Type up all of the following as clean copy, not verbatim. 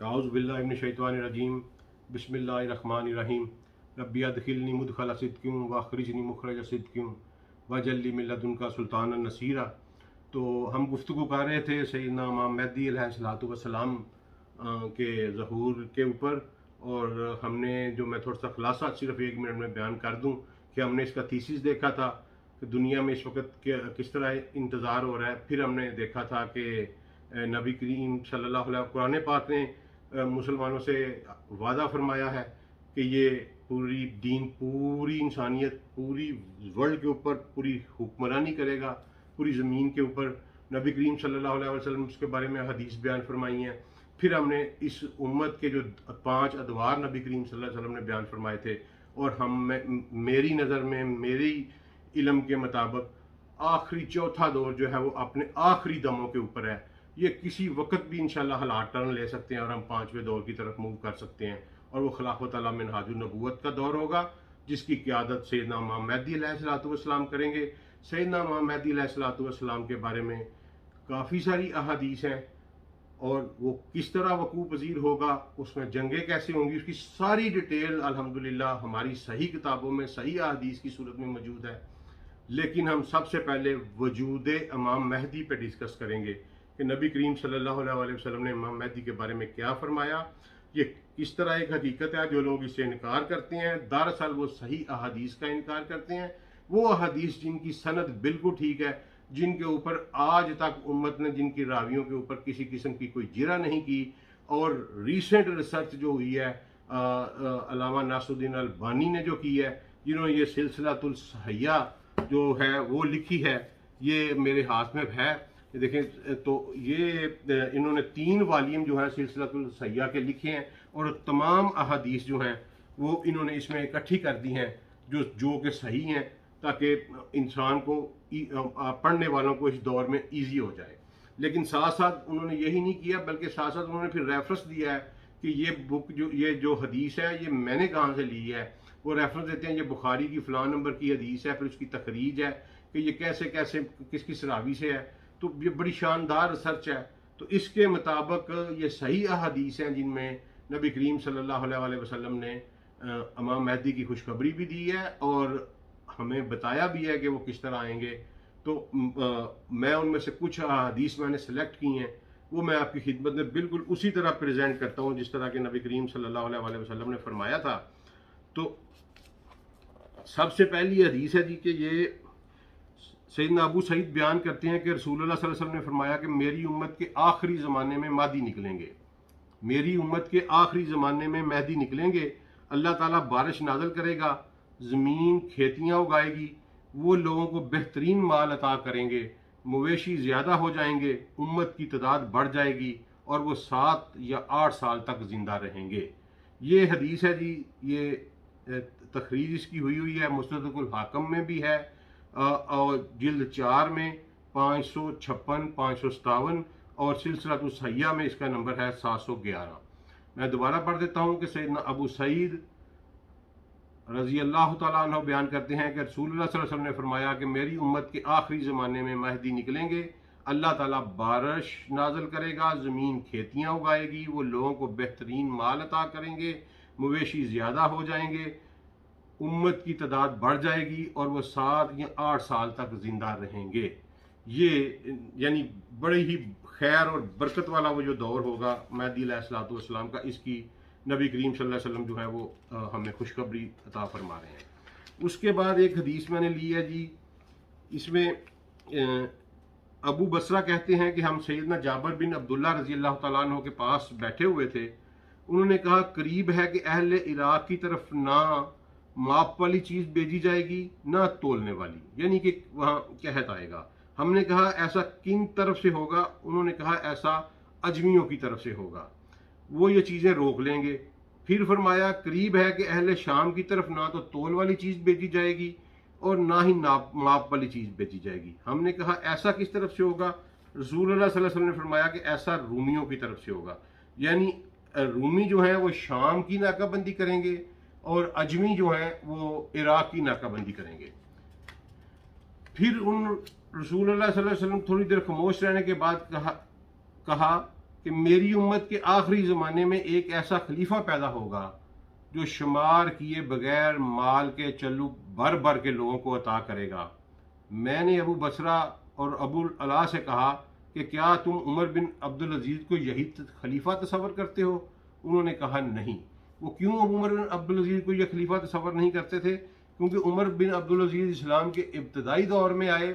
अऊज़ु बिल्लाहि मिनश शैतानिर रजीम बिस्मिल्लाहिर रहमानिर रहीम रब्बी अदखिलनी मुदखला सिद्क़िन व अखरिजनी मुखरज सिद्क़िन वजअलनी मिन लदुनका सुल्तानन नसीरा। तो हम गुफ्तगू कर रहे थे सैयदना इमाम मेहदी अलैहिस्सलातु वस्सलाम के ज़हूर के ऊपर, और हमने जो मैं थोड़ा सा खुलासा सिर्फ 1 मिनट में बयान कर दूं कि हमने इसका थीसिस देखा था कि दुनिया में इस वक्त किस तरह इंतज़ार हो रहा है। फिर हमने देखा था कि नबी करीम सल्लल्लाहु अलैहि वसल्लम, कुरान पाक ने मुसलमानों से वादा फरमाया है कि ये पूरी दीन, पूरी इंसानियत, पूरी वर्ल्ड के ऊपर पूरी हुक्मरानी करेगा, पूरी ज़मीन के ऊपर। नबी करीम सल्लल्लाहु अलैहि वसल्लम उसके बारे में हदीस बयान फरमाई हैं। फिर हमने इस उम्मत के जो 5 अदवार नबी करीम सल्लल्लाहु अलैहि वसल्लम ने बयान फरमाए थे, और मेरी नज़र में, मेरी इल्म के मुताबिक आखिरी चौथा दौर जो है वो अपने आखिरी दमों के ऊपर है। ये किसी वक्त भी इंशाल्लाह हालात टर्न ले सकते हैं और हम 5वें दौर की तरफ मूव कर सकते हैं, और वो खिलाफत अला मिनहाजुन नबूवत का दौर होगा, जिसकी क़यादत सैयदना इमाम मेहदी अलैहिस्सलातु वस्सलाम करेंगे। सैयदना इमाम मेहदी अलैहिस्सलातु वस्सलाम के बारे में काफ़ी सारी अहादीस हैं, और वो किस तरह वकूअ पज़ीर होगा, उसमें जंगें कैसे होंगी, उसकी सारी डिटेल अल्हम्दुलिल्लाह हमारी सही किताबों में, सही अहादीस की सूरत में मौजूद है। लेकिन हम सबसे पहले वजूद इमाम मेहदी पे डिस्कस करेंगे कि नबी करीम सल्लल्लाहु अलैहि वसल्लम ने इमाम मेहदी के बारे में क्या फरमाया। ये किस तरह एक हकीकत है। जो लोग इससे इनकार करते हैं, दरअसल वो सही अहादीस का इनकार करते हैं। वो अहादीस जिनकी सनद बिल्कुल ठीक है, जिनके ऊपर आज तक उम्मत ने, जिनकी रावियों के ऊपर किसी किस्म की कोई जिरा नहीं की, और रिसेंट रिसर्च जो हुई है अल्लामा नासरुद्दीन अलबानी ने जो की है, जिन्होंने ये सिलसिलातुल सहिया जो है वो लिखी है, ये मेरे हाथ में है, ये देखें। तो ये इन्होंने 3 वालीम जो है सिलसिलातुल सहिया के लिखे हैं, और तमाम अहादीस जो हैं वो इन्होंने इसमें इकट्ठी कर दी हैं, जो कि सही हैं, ताकि इंसान को, पढ़ने वालों को इस दौर में ईजी हो जाए। लेकिन साथ साथ उन्होंने यही नहीं किया, बल्कि साथ साथ उन्होंने फिर रेफरेंस दिया है कि ये बुक, ये जो हदीस है, ये मैंने कहाँ से ली है। वो रेफरेंस देते हैं, ये बुखारी की फ़लाँ नंबर की हदीस है, फिर उसकी तखरीज है कि ये कैसे कैसे किस किस रावी से है। तो ये बड़ी शानदार रिसर्च है। तो इसके मुताबिक ये सही अहादीस हैं, जिनमें नबी करीम सल्लल्लाहु अलैहि वसल्लम ने इमाम मेहदी की खुशखबरी भी दी है, और हमें बताया भी है कि वो किस तरह आएंगे। तो मैं उनमें से कुछ अहादीस मैंने सेलेक्ट की हैं, वो मैं आपकी खिदमत में बिल्कुल उसी तरह प्रेजेंट करता हूँ जिस तरह के नबी करीम सल्लल्लाहु अलैहि वसल्लम ने फरमाया था। तो सबसे पहली हदीस है जी कि ये सैयदना अबू सईद बयान करते हैं कि रसूलुल्लाह सल्लल्लाहु अलैहि वसल्लम ने फरमाया कि मेरी उम्मत के आखिरी ज़माने में महदी निकलेंगे। मेरी उम्मत के आखिरी ज़माने में महदी निकलेंगे। अल्लाह ताला बारिश नाज़िल करेगा, ज़मीन खेतियाँ उगाएगी, वो लोगों को बेहतरीन माल अता करेंगे, मवेशी ज़्यादा हो जाएंगे, उम्मत की तादाद बढ़ जाएगी, और वो 7 या 8 साल तक ज़िंदा रहेंगे। ये हदीस है जी। ये तखरीज इसकी हुई है, मुस्तदरकुल हाकिम में भी है, और जिल्द 4 में 556, 557, और सिलसिलातुल सहिया में इसका नंबर है 711। मैं दोबारा पढ़ देता हूँ कि सैयदना अबू सईद रज़ी अल्लाह तआला अन्हु बयान करते हैं कि रसूलुल्लाह सल्लल्लाहु अलैहि वसल्लम ने फरमाया कि मेरी उम्मत के आखिरी ज़माने में महदी निकलेंगे, अल्लाह ताला बारिश नाज़िल करेगा, ज़मीन खेतियाँ उगाएगी, वो लोगों को बेहतरीन माल अता करेंगे, मवेशी ज़्यादा हो जाएंगे, उम्मत की तादाद बढ़ जाएगी, और वो 7 या 8 साल तक ज़िंदा रहेंगे। ये यानी बड़े ही खैर और बरकत वाला वो जो दौर होगा मेहदी अलैहिस्सलातु वस्सलाम का, इसकी नबी करीम सल्लल्लाहु अलैहि वसल्लम जो है वो हमें खुशखबरी अता फरमा रहे हैं। उसके बाद एक हदीस मैंने ली है जी। इसमें अबू बसरा कहते हैं कि हम सैयदना जाबिर बिन अब्दुल्लाह रज़ी अल्लाह तआला अन्हु के पास बैठे हुए थे। उन्होंने कहा, करीब है कि अहले इराक की तरफ ना माप वाली चीज़ भेजी जाएगी, ना तोलने वाली, यानी कि वहाँ कहत आएगा। हमने कहा, ऐसा किन तरफ से होगा? उन्होंने कहा, ऐसा अजमियों की तरफ से होगा, वो ये चीज़ें रोक लेंगे। फिर फरमाया, करीब है कि अहले शाम की तरफ ना तो तोल वाली चीज़ भेजी जाएगी, और ना ही माप वाली चीज़ भेजी जाएगी। हमने कहा, ऐसा किस तरफ से होगा? रसूलुल्लाह सल्लल्लाहु अलैहि वसल्लम ने फरमाया कि ऐसा रूमियों की तरफ से होगा, यानी रूमी जो है वो शाम की नाकाबंदी करेंगे, और अजमी जो है वो इराक की नाकाबंदी करेंगे। फिर उन रसूलुल्लाह सल्लल्लाहु अलैहि वसल्लम थोड़ी देर खामोश रहने के बाद कहा کہ میری امت کے آخری زمانے میں ایک ایسا خلیفہ پیدا ہوگا جو شمار کیے بغیر مال کے چلو بھر بھر کے لوگوں کو عطا کرے گا۔ میں نے ابو بصرہ اور ابو العلا سے کہا کہ کیا تم عمر بن عبدالعزیز کو یہی خلیفہ تصور کرتے ہو؟ انہوں نے کہا نہیں۔ وہ کیوں عمر بن عبدالعزیز کو یہ خلیفہ تصور نہیں کرتے تھے؟ کیونکہ عمر بن عبدالعزیز اسلام کے ابتدائی دور میں آئے،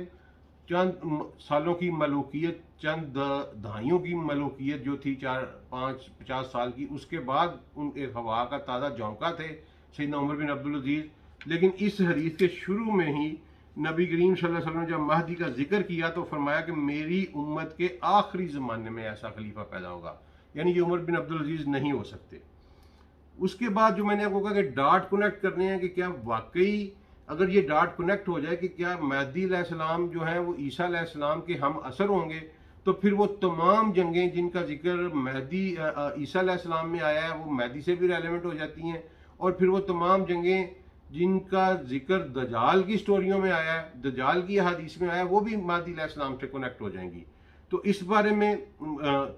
چند سالوں کی ملوکیت، چند دہائیوں کی ملوکیت جو تھی 4-5-50 سال کی، اس کے بعد ان ایک ہوا کا تازہ جھونکا تھے سیدنا عمر بن عبدالعزیز۔ لیکن اس حدیث کے شروع میں ہی نبی کریم صلی اللہ علیہ وسلم نے جب مہدی کا ذکر کیا تو فرمایا کہ میری امت کے آخری زمانے میں ایسا خلیفہ پیدا ہوگا، یعنی یہ عمر بن عبدالعزیز نہیں ہو سکتے۔ اس کے بعد جو میں نے آپ کو کہا کہ ڈاٹ کنیکٹ کرنے ہیں کہ کیا واقعی اگر یہ ڈاٹ کنیکٹ ہو جائے کہ کیا مہدی علیہ السلام جو ہیں وہ عیسیٰ علیہ السلام کے ہم اثر ہوں گے، تو پھر وہ تمام جنگیں جن کا ذکر مہدی عیسیٰ علیہ السلام میں آیا ہے وہ مہدی سے بھی ریلیونٹ ہو جاتی ہیں، اور پھر وہ تمام جنگیں جن کا ذکر دجال کی سٹوریوں میں آیا ہے، دجال کی حدیث میں آیا ہے، وہ بھی مہدی علیہ السلام سے کنیکٹ ہو جائیں گی۔ تو اس بارے میں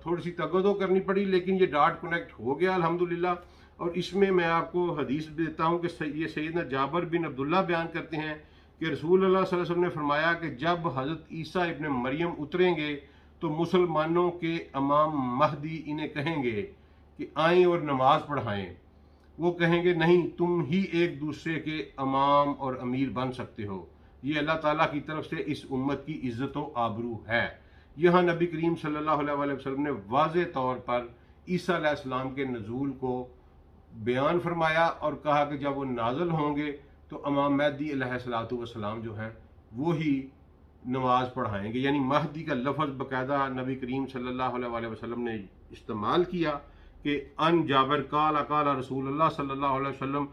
تھوڑی سی تگودو کرنی پڑی، لیکن یہ ڈاٹ کنیکٹ ہو گیا الحمدللہ۔ اور اس میں آپ کو حدیث دیتا ہوں کہ یہ سیدنا جابر بن عبداللہ بیان کرتے ہیں کہ رسول اللہ صلی اللہ علیہ وسلم نے فرمایا کہ جب حضرت عیسیٰ ابن مریم اتریں گے تو مسلمانوں کے امام مہدی انہیں کہیں گے کہ آئیں اور نماز پڑھائیں۔ وہ کہیں گے نہیں، تم ہی ایک دوسرے کے امام اور امیر بن سکتے ہو، یہ اللہ تعالیٰ کی طرف سے اس امت کی عزت و آبرو ہے۔ یہاں نبی کریم صلی اللہ علیہ وسلم نے واضح طور پر عیسیٰ علیہ السلام کے نزول کو بیان فرمایا اور کہا کہ جب وہ نازل ہوں گے تو امام مہدی علیہ السلام جو ہیں وہی نماز پڑھائیں گے، یعنی مہدی کا لفظ باقاعدہ نبی کریم صلی اللہ علیہ وسلم نے استعمال کیا کہ ان جابر قال رسول اللہ صلی اللہ علیہ وسلم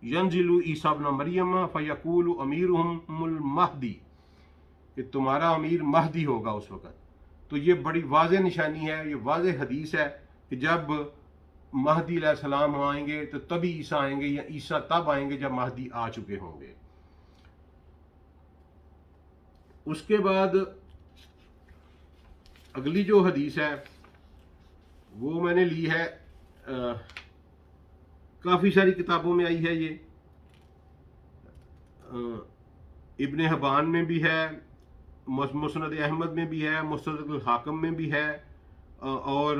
ینزل عیسیٰ ابن مریم فیقول امیرہم المہدی، کہ تمہارا امیر مہدی ہوگا اس وقت۔ تو یہ بڑی واضح نشانی ہے، یہ واضح حدیث ہے کہ جب مہدی علیہ السلام آئیں گے تو تبھی عیسیٰ آئیں گے، یا عیسیٰ تب آئیں گے جب مہدی آ چکے ہوں گے۔ اس کے بعد اگلی جو حدیث ہے وہ میں نے لی ہے، کافی ساری کتابوں میں آئی ہے، یہ ابن حبان میں بھی ہے، مسند احمد میں بھی ہے، مستدرک الحاکم میں بھی ہے، اور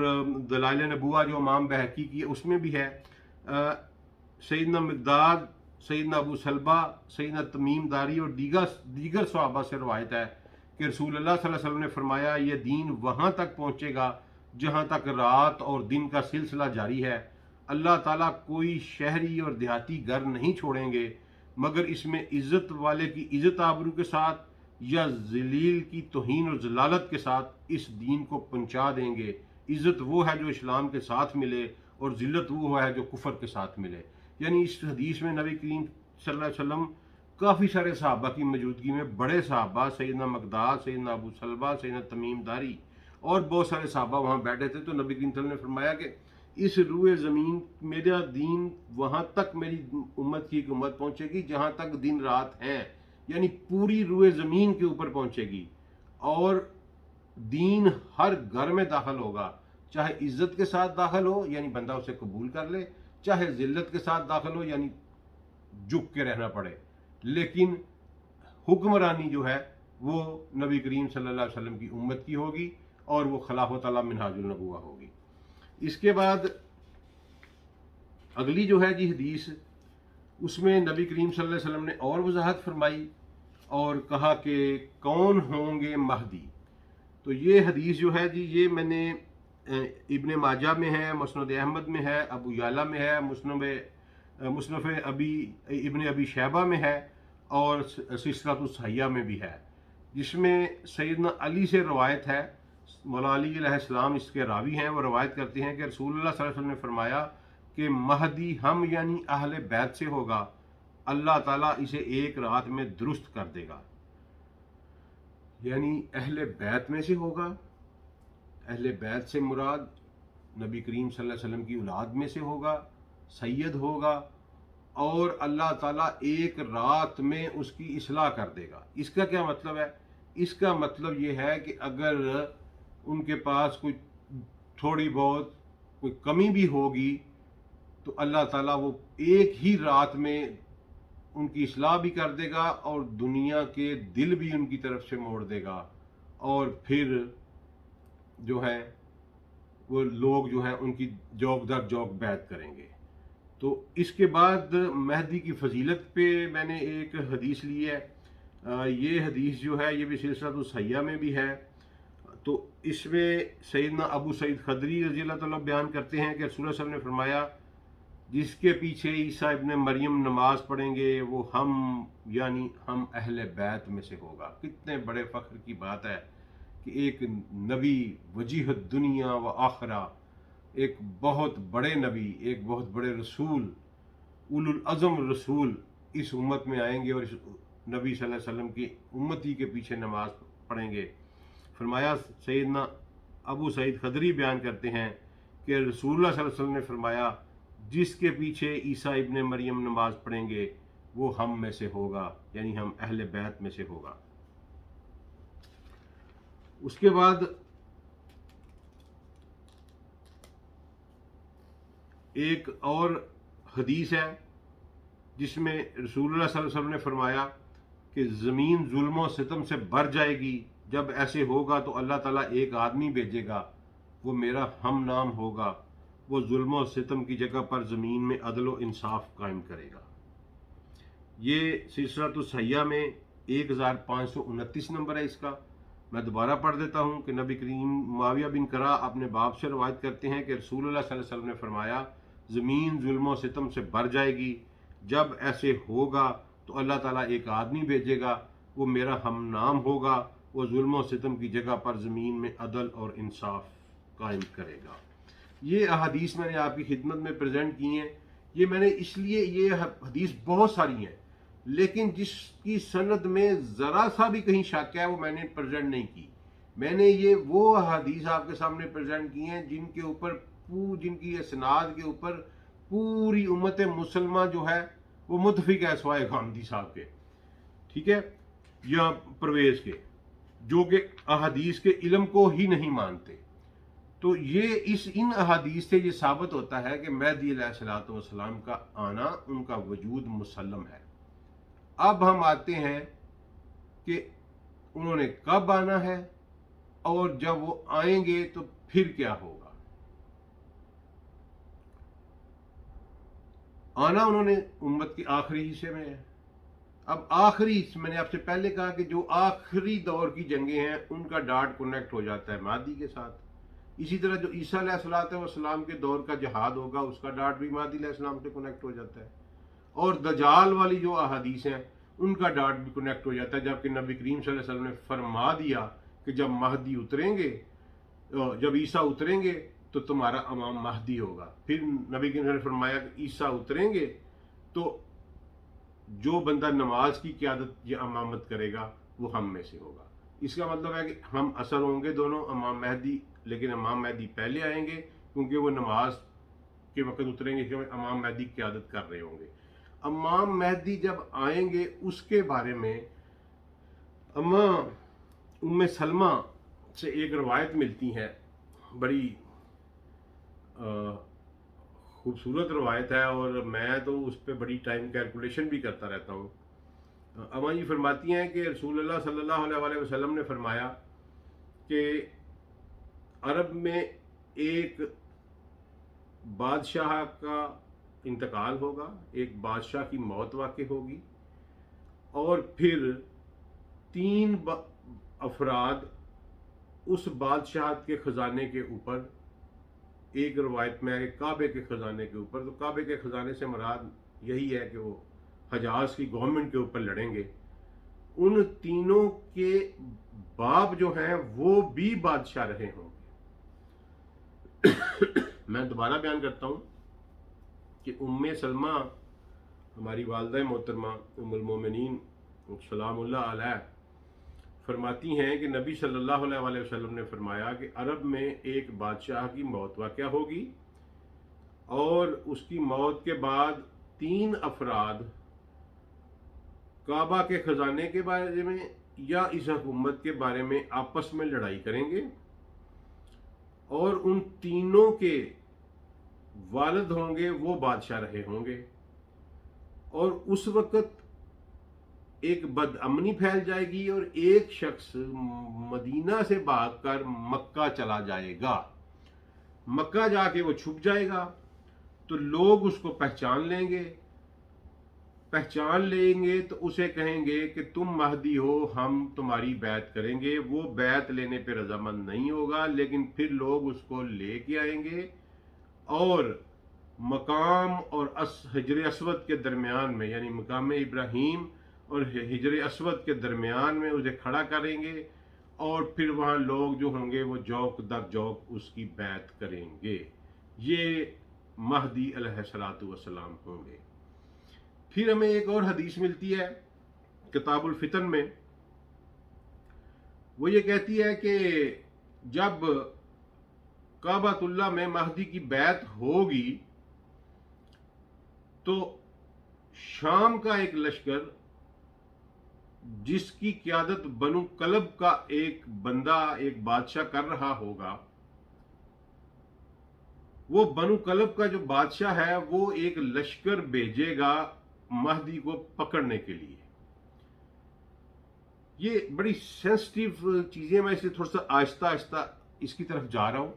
دلائل نبوہ جو امام بہقی کی ہے اس میں بھی ہے۔ سیدنا مقداد، سیدنا ابو سلبہ، سیدنا تمیم داری اور دیگر صحابہ سے روایت ہے کہ رسول اللہ صلی اللہ علیہ وسلم نے فرمایا یہ دین وہاں تک پہنچے گا جہاں تک رات اور دن کا سلسلہ جاری ہے، اللہ تعالیٰ کوئی شہری اور دیہاتی گھر نہیں چھوڑیں گے مگر اس میں عزت والے کی عزت آبرو کے ساتھ یا ذلیل کی توہین اور ذلالت کے ساتھ اس دین کو پہنچا دیں گے۔ عزت وہ ہے جو اسلام کے ساتھ ملے اور ذلت وہ ہے جو کفر کے ساتھ ملے۔ یعنی اس حدیث میں نبی کریم صلی اللہ علیہ وسلم کافی سارے صحابہ کی موجودگی میں، بڑے صحابہ سیدنا مقداد، سیدنا ابو سلبہ، سیدنا تمیم داری اور بہت سارے صحابہ وہاں بیٹھے تھے، تو نبی کریم صلی اللہ علیہ وسلم نے فرمایا کہ اس روئے زمین میرا دین وہاں تک میری امت کی حکومت پہنچے گی جہاں تک دن رات ہیں، یعنی پوری روئے زمین کے اوپر پہنچے گی، اور دین ہر گھر میں داخل ہوگا، چاہے عزت کے ساتھ داخل ہو یعنی بندہ اسے قبول کر لے، چاہے ذلت کے ساتھ داخل ہو یعنی جھک کے رہنا پڑے، لیکن حکمرانی جو ہے وہ نبی کریم صلی اللہ علیہ وسلم کی امت کی ہوگی اور وہ خلافت علی منہاج النبوہ ہوگی۔ اس کے بعد اگلی جو ہے حدیث، اس میں نبی کریم صلی اللہ علیہ وسلم نے اور وضاحت فرمائی اور کہا کہ کون ہوں گے مہدی۔ تو یہ حدیث جو ہے یہ میں نے ابن ماجہ میں ہے، مسند احمد میں ہے، ابو یعلا میں ہے، مصنف ابن ابی شیبہ میں ہے اور سلسلۃ الصحیحہ میں بھی ہے، جس میں سیدنا علی سے روایت ہے۔ مولا علی علیہ السلام اس کے راوی ہیں، وہ روایت کرتے ہیں کہ رسول اللہ صلی اللہ علیہ وسلم نے فرمایا کہ مہدی ہم یعنی اہل بیت سے ہوگا، اللہ تعالیٰ اسے ایک رات میں درست کر دے گا۔ یعنی اہل بیت میں سے ہوگا، اہل بیت سے مراد نبی کریم صلی اللہ علیہ وسلم کی اولاد میں سے ہوگا، سید ہوگا، اور اللہ تعالیٰ ایک رات میں اس کی اصلاح کر دے گا۔ اس کا کیا مطلب ہے؟ اس کا مطلب یہ ہے کہ اگر ان کے پاس کوئی थोड़ी बहुत कोई कमी भी होगी तो अल्लाह ताला वो एक ही रात में उनकी इस्लाह भी कर देगा और दुनिया के दिल भी उनकी तरफ से मोड़ देगा, और फिर जो है वो लोग जो है उनकी जौक दर जौक बैत करेंगे। तो इसके बाद मेहदी की फजीलत पे मैंने एक हदीस ली है। ये हदीस जो है ये भी सिलसिला सहिया में भी है। तो इसमें सैयदना अबू सईद खदरी रज़ी अल्लाह तआला बयान करते हैं कि रसूल सल्लल्लाहु अलैहि वसल्लम ने फरमाया, जिसके पीछे ईसा इब्न मरियम नमाज पढ़ेंगे वो हम यानी हम अहले बैत में से होगा। कितने बड़े फ़ख्र की बात है कि एक नबी वजीह दुनिया व आखिरा, एक बहुत बड़े नबी, एक बहुत बड़े रसूल, उलुल अज़म रसूल इस उम्मत में आएंगे और इस नबी सल्लल्लाहु अलैहि वसल्लम की उम्मती के पीछे नमाज पढ़ेंगे। फरमाया, सैयदना अबू सईद खदरी बयान करते हैं कि रसूलुल्लाह सल्लल्लाहु अलैहि वसल्लम ने फरमाया, जिसके पीछे ईसा इब्न मरियम नमाज पढ़ेंगे वो हम में से होगा, यानी हम अहले बैत में से होगा। उसके बाद एक और हदीस है जिसमें रसूलुल्लाह सल्लल्लाहु अलैहि वसल्लम ने फरमाया कि ज़मीन जुल्म व सितम से भर जाएगी। जब ऐसे होगा तो अल्लाह ताला एक आदमी भेजेगा, वो मेरा हम नाम होगा। वो जुल्म और सितम की जगह पर ज़मीन में अदल व इंसाफ कायम करेगा। ये सिलसिला सहिया में 1529 नंबर है इसका। मैं दोबारा पढ़ देता हूँ कि नबी करीम मुआविया बिन करा अपने बाप से रवायत करते हैं कि रसूलुल्लाह सल्लल्लाहु अलैहि वसल्लम ने फरमाया, ज़मीन जुल्म और सितम से भर जाएगी। जब ऐसे होगा तो अल्लाह ताला एक आदमी भेजेगा, वो मेरा हम नाम होगा। वो जुल्म और सितम की जगह पर ज़मीन में अदल और इंसाफ कायम करेगा। ये अहादीस मैंने आपकी खिदमत में प्रेजेंट की हैं। ये मैंने इसलिए, ये हदीस बहुत सारी हैं लेकिन जिसकी सनद में ज़रा सा भी कहीं शक है वो मैंने प्रेजेंट नहीं की। मैंने ये वो हदीस आपके सामने प्रेजेंट की हैं जिनके ऊपर जिनकी इसनाद के ऊपर पूरी उम्मत मुसलमान जो है वो मुतफिक है सिवाय गांधी साहब के, ठीक है, या परवेज़ के, जो कि अहादीस के इल्म को ही नहीं मानते। तो ये इन अहादीस से ये साबित होता है कि मेहदी अलैहिस्सलातु वस्सलाम का आना, उनका वजूद मुसल्लम है। अब हम आते हैं कि उन्होंने कब आना है और जब वो आएंगे तो फिर क्या होगा। आना उन्होंने उम्मत के आखिरी हिस्से में है। अब आखिरी, मैंने आपसे पहले कहा कि जो आखिरी दौर की जंगें हैं उनका डाट कनेक्ट हो जाता है महदी के साथ। इसी तरह जो ईसा अलैहिस्सलाम के दौर का जिहाद होगा उसका डाट भी महदी अलैहिस्सलाम से कनेक्ट हो जाता है। और दजाल वाली जो अहादीस हैं उनका डाट भी कनेक्ट हो जाता है। जबकि नबी करीम सल्लल्लाहु अलैहि वसल्लम ने फरमा दिया कि जब महदी उतरेंगे, जब ईसा उतरेंगे तो तुम्हारा इमाम महदी होगा। फिर नबी करीम ने फरमाया कि ईसा उतरेंगे तो जो बंदा नमाज की क़यादत या इमामत करेगा वो हम में से होगा। इसका मतलब है कि हम असर होंगे दोनों, इमाम महदी, लेकिन इमाम महदी पहले आएंगे क्योंकि वो नमाज के वक्त उतरेंगे कि इमाम महदी की क़यादत कर रहे होंगे। इमाम महदी जब आएंगे उसके बारे में अम्मा उम्मे सलमा से एक रवायत मिलती है, बड़ी खूबसूरत रवायत है और मैं तो उस पर बड़ी टाइम कैलकुलेशन भी करता रहता हूँ। अम्मा जी फरमाती हैं कि रसूलुल्लाह सल्लल्लाहु अलैहि वसल्लम ने फरमाया कि अरब में एक बादशाह का इंतकाल होगा, एक बादशाह की मौत वाक़ई होगी और फिर 3 अफराद उस बादशाह के ख़जाने के ऊपर, एक रवायत में है काबे के ख़जाने के ऊपर, तो काबे के ख़जाने से मुराद यही है कि वो हजाज की गवर्नमेंट के ऊपर लड़ेंगे। उन तीनों के बाप जो हैं वो भी बादशाह रहे होंगे। मैं दोबारा बयान करता हूँ कि उम्मे सलमा, हमारी वालदा मोहतरमा उम्मुल मोमिनीन सलामुल्लाह अलैहा, फरमाती हैं कि नबी सल्लल्लाहु अलैहि वसल्लम ने फरमाया कि अरब में एक बादशाह की मौत वाक़या होगी और उसकी मौत के बाद 3 अफराद काबा के ख़जाने के बारे में या इस हुकूमत के बारे में आपस में लड़ाई करेंगे اور ان تینوں کے والد ہوں گے وہ بادشاہ رہے ہوں گے، اور اس وقت ایک بد امنی پھیل جائے گی اور ایک شخص مدینہ سے بھاگ کر مکہ چلا جائے گا، مکہ جا کے وہ چھپ جائے گا، تو لوگ اس کو پہچان لیں گے، تو اسے کہیں گے کہ تم مہدی ہو، ہم تمہاری بیعت کریں گے۔ وہ بیعت لینے پہ رضامند نہیں ہوگا، لیکن پھر لوگ اس کو لے کے آئیں گے اور مقام اور حجر اسود کے درمیان میں، یعنی مقام ابراہیم اور حجر اسود کے درمیان میں اسے کھڑا کریں گے، اور پھر وہاں لوگ جو ہوں گے وہ جوک در جوک اس کی بیعت کریں گے۔ یہ مہدی علیہ الصلوۃ والسلام ہوں گے۔ پھر ہمیں ایک اور حدیث ملتی ہے کتاب الفتن میں، وہ یہ کہتی ہے کہ جب کعبۃ اللہ میں مہدی کی بیعت ہوگی تو شام کا ایک لشکر جس کی قیادت بنو کلب کا ایک بندہ، ایک بادشاہ کر رہا ہوگا، وہ بنو کلب کا جو بادشاہ ہے وہ ایک لشکر بھیجے گا مہدی کو پکڑنے کے لیے۔ یہ بڑی سینسٹیو چیزیں، میں اسے تھوڑا سا آہستہ آہستہ اس کی طرف جا رہا ہوں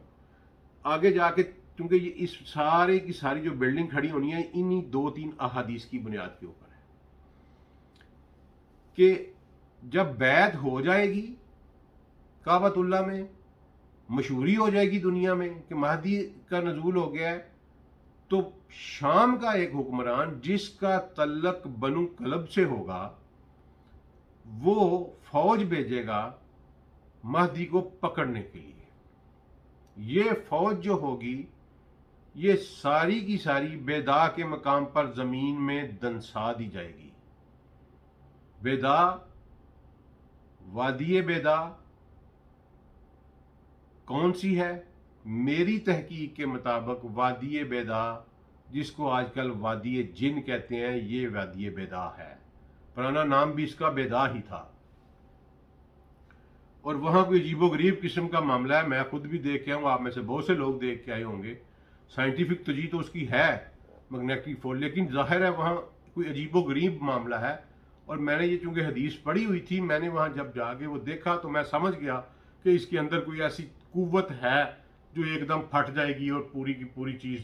آگے جا کے، کیونکہ یہ اس سارے کی ساری جو بلڈنگ کھڑی ہونی ہے انہی 2-3 احادیث کی بنیاد کے اوپر ہے کہ جب بیعت ہو جائے گی کعبۃ اللہ میں، مشہوری ہو جائے گی دنیا میں کہ مہدی کا نزول ہو گیا ہے، تو شام کا ایک حکمران جس کا تعلق بنو کلب سے ہوگا وہ فوج بھیجے گا مہدی کو پکڑنے کے لیے۔ یہ فوج جو ہوگی یہ ساری کی ساری بیدا کے مقام پر زمین میں دنسا دی جائے گی۔ بیدا، وادی بیدا کون سی ہے؟ میری تحقیق کے مطابق وادی بیدا، جس کو آج کل وادی جن کہتے ہیں، یہ وادی بیدا ہے۔ پرانا نام بھی اس کا بیدا ہی تھا، اور وہاں کوئی عجیب و غریب قسم کا معاملہ ہے، میں خود بھی دیکھ کے آؤں، آپ میں سے بہت سے لوگ دیکھ کے آئے ہوں گے۔ سائنٹیفک تجزیہ تو اس کی ہے میگنیٹک فورس، لیکن ظاہر ہے وہاں کوئی عجیب و غریب معاملہ ہے، اور میں نے یہ چونکہ حدیث پڑھی ہوئی تھی، میں نے وہاں جب جا کے وہ دیکھا تو میں سمجھ گیا کہ اس کے اندر کوئی ایسی قوت ہے جو ایک دم پھٹ جائے گی اور پوری کی پوری چیز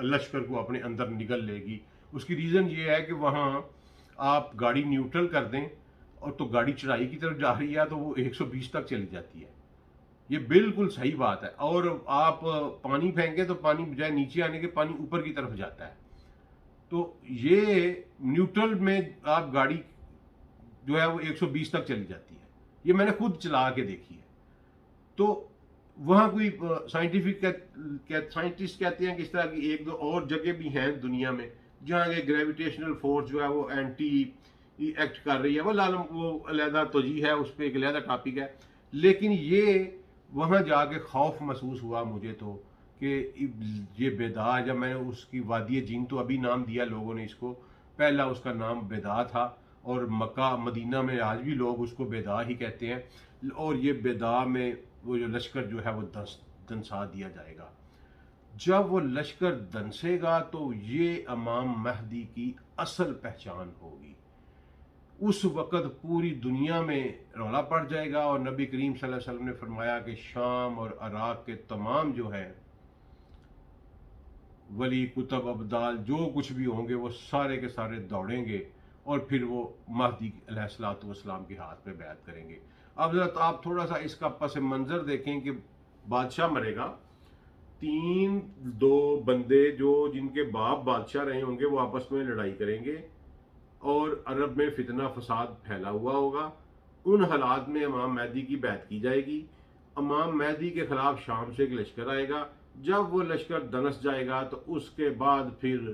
لشکر کو اپنے اندر نگل لے گی۔ اس کی ریزن یہ ہے کہ وہاں آپ گاڑی نیوٹرل کر دیں اور تو گاڑی چڑھائی کی طرف جا رہی ہے تو وہ 120 تک چلی جاتی ہے، یہ بالکل صحیح بات ہے۔ اور آپ پانی پھینکیں تو پانی بجائے نیچے آنے کے پانی اوپر کی طرف جاتا ہے، تو یہ نیوٹرل میں آپ گاڑی جو ہے وہ 120 تک چلی جاتی ہے، یہ میں نے خود چلا کے دیکھی ہے۔ تو وہاں کوئی سائنٹسٹ کہتے ہیں کہ اس طرح کی 1-2 اور جگہ بھی ہیں دنیا میں جہاں یہ گریویٹیشنل فورس جو ہے وہ اینٹی ایکٹ کر رہی ہے، وہ علیحدہ توجیہ ہے، اس پہ ایک علیحدہ ٹاپک ہے، لیکن یہ وہاں جا کے خوف محسوس ہوا مجھے تو کہ یہ بیدا، جب میں نے اس کی وادی جن تو ابھی نام دیا لوگوں نے اس کو، پہلا اس کا نام بیدا تھا، اور مکہ مدینہ میں آج بھی لوگ اس کو بیدا ہی کہتے ہیں، اور یہ بیدا میں وہ جو لشکر جو ہے وہ دنسا دیا جائے گا۔ جب وہ لشکر دنسے گا تو یہ امام مہدی کی اصل پہچان ہوگی۔ اس وقت پوری دنیا میں رولا پڑ جائے گا، اور نبی کریم صلی اللہ علیہ وسلم نے فرمایا کہ شام اور عراق کے تمام جو ہے ولی، کتب، ابدال جو کچھ بھی ہوں گے وہ سارے کے سارے دوڑیں گے، اور پھر وہ مہدی علیہ الصلوۃ والسلام کے ہاتھ میں بیعت کریں گے۔ اب ذرا آپ تھوڑا سا اس کا پس منظر دیکھیں کہ بادشاہ مرے گا، 2 بندے جو جن کے باپ بادشاہ رہے ہوں گے وہ آپس میں لڑائی کریں گے، اور عرب میں فتنہ فساد پھیلا ہوا ہوگا۔ ان حالات میں امام مہدی کی بیعت کی جائے گی، امام مہدی کے خلاف شام سے ایک لشکر آئے گا، جب وہ لشکر دنس جائے گا تو اس کے بعد پھر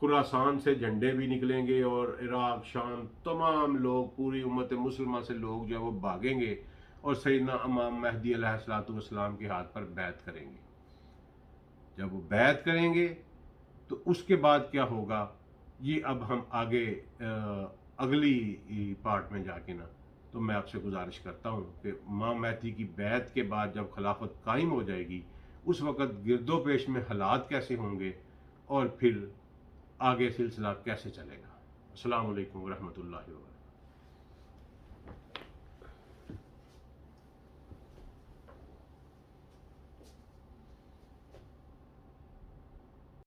خراسان سے جھنڈے بھی نکلیں گے، اور عراق، شام، تمام لوگ، پوری امت مسلمہ سے لوگ جو ہے وہ بھاگیں گے اور سیدنا امام مہدی علیہ الصلوۃ والسلام کے ہاتھ پر بیعت کریں گے۔ جب وہ بیعت کریں گے تو اس کے بعد کیا ہوگا، یہ اب ہم آگے اگلی پارٹ میں جا کے نا، تو میں آپ سے گزارش کرتا ہوں کہ امام مہدی کی بیعت کے بعد جب خلافت قائم ہو جائے گی اس وقت گرد و پیش میں حالات کیسے ہوں گے اور پھر آگے سلسلہ کیسے چلے گا۔ السلام علیکم ورحمۃ اللہ وبرکاتہ۔